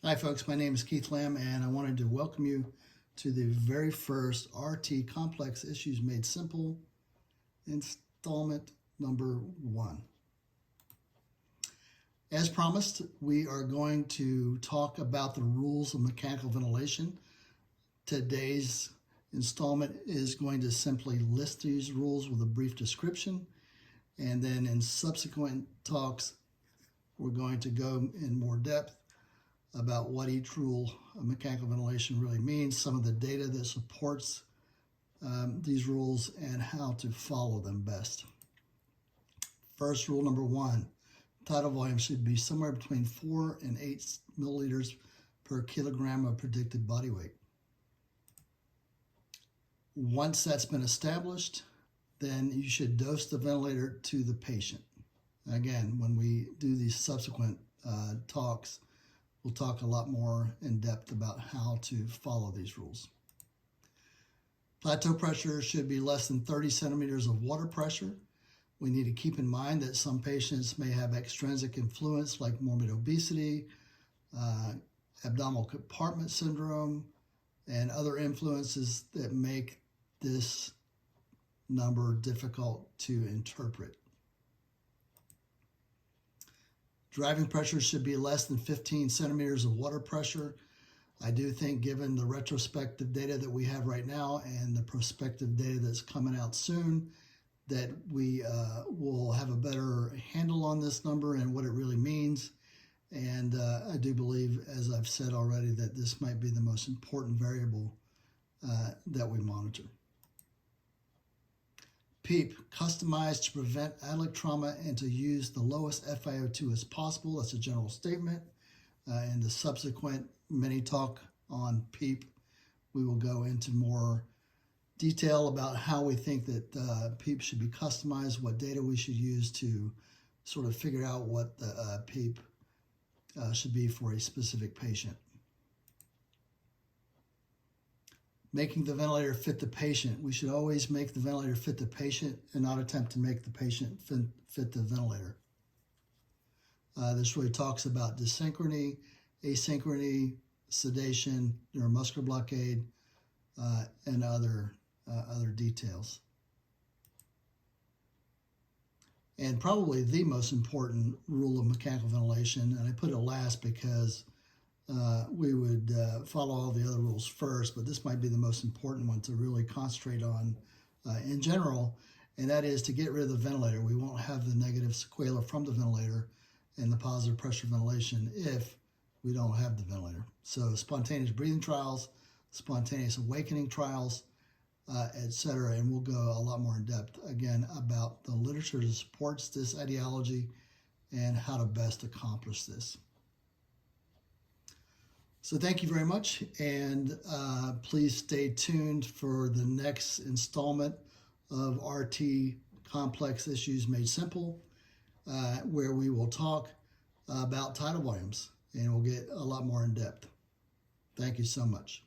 Hi folks, my name is Keith Lamb and I wanted to welcome you to the very first RT Complex Issues Made Simple installment number 1. As promised, we are going to talk about the rules of mechanical ventilation. Today's installment is going to simply list these rules with a brief description, and then in subsequent talks we're going to go in more depth about what each rule of mechanical ventilation really means, some of the data that supports these rules, and how to follow them best. First, rule number 1, tidal volume should be somewhere between 4 and 8 milliliters per kilogram of predicted body weight. Once that's been established, then you should dose the ventilator to the patient. Again, when we do these subsequent talks, we'll talk a lot more in depth about how to follow these rules. Plateau pressure should be less than 30 centimeters of water pressure. We need to keep in mind that some patients may have extrinsic influence like morbid obesity, abdominal compartment syndrome, and other influences that make this number difficult to interpret. Driving pressure should be less than 15 centimeters of water pressure. I do think, given the retrospective data that we have right now and the prospective data that's coming out soon, that we will have a better handle on this number and what it really means. And I do believe, as I've said already, that this might be the most important variable that we monitor. PEEP, customized to prevent adduct trauma and to use the lowest FiO2 as possible. That's a general statement. In the subsequent mini talk on PEEP, we will go into more detail about how we think that PEEP should be customized, what data we should use to sort of figure out what the PEEP should be for a specific patient. Making the ventilator fit the patient. We should always make the ventilator fit the patient and not attempt to make the patient fit the ventilator. This really talks about dysynchrony, asynchrony, sedation, neuromuscular blockade, and other details. And probably the most important rule of mechanical ventilation, and I put it last because we would follow all the other rules first, but this might be the most important one to really concentrate on in general, and that is to get rid of the ventilator. We won't have the negative sequela from the ventilator and the positive pressure ventilation if we don't have the ventilator. So spontaneous breathing trials, spontaneous awakening trials, etc., and we'll go a lot more in depth again about the literature that supports this ideology and how to best accomplish this. So thank you very much, and please stay tuned for the next installment of RT Complex Issues Made Simple, where we will talk about tidal volumes, and we'll get a lot more in depth. Thank you so much.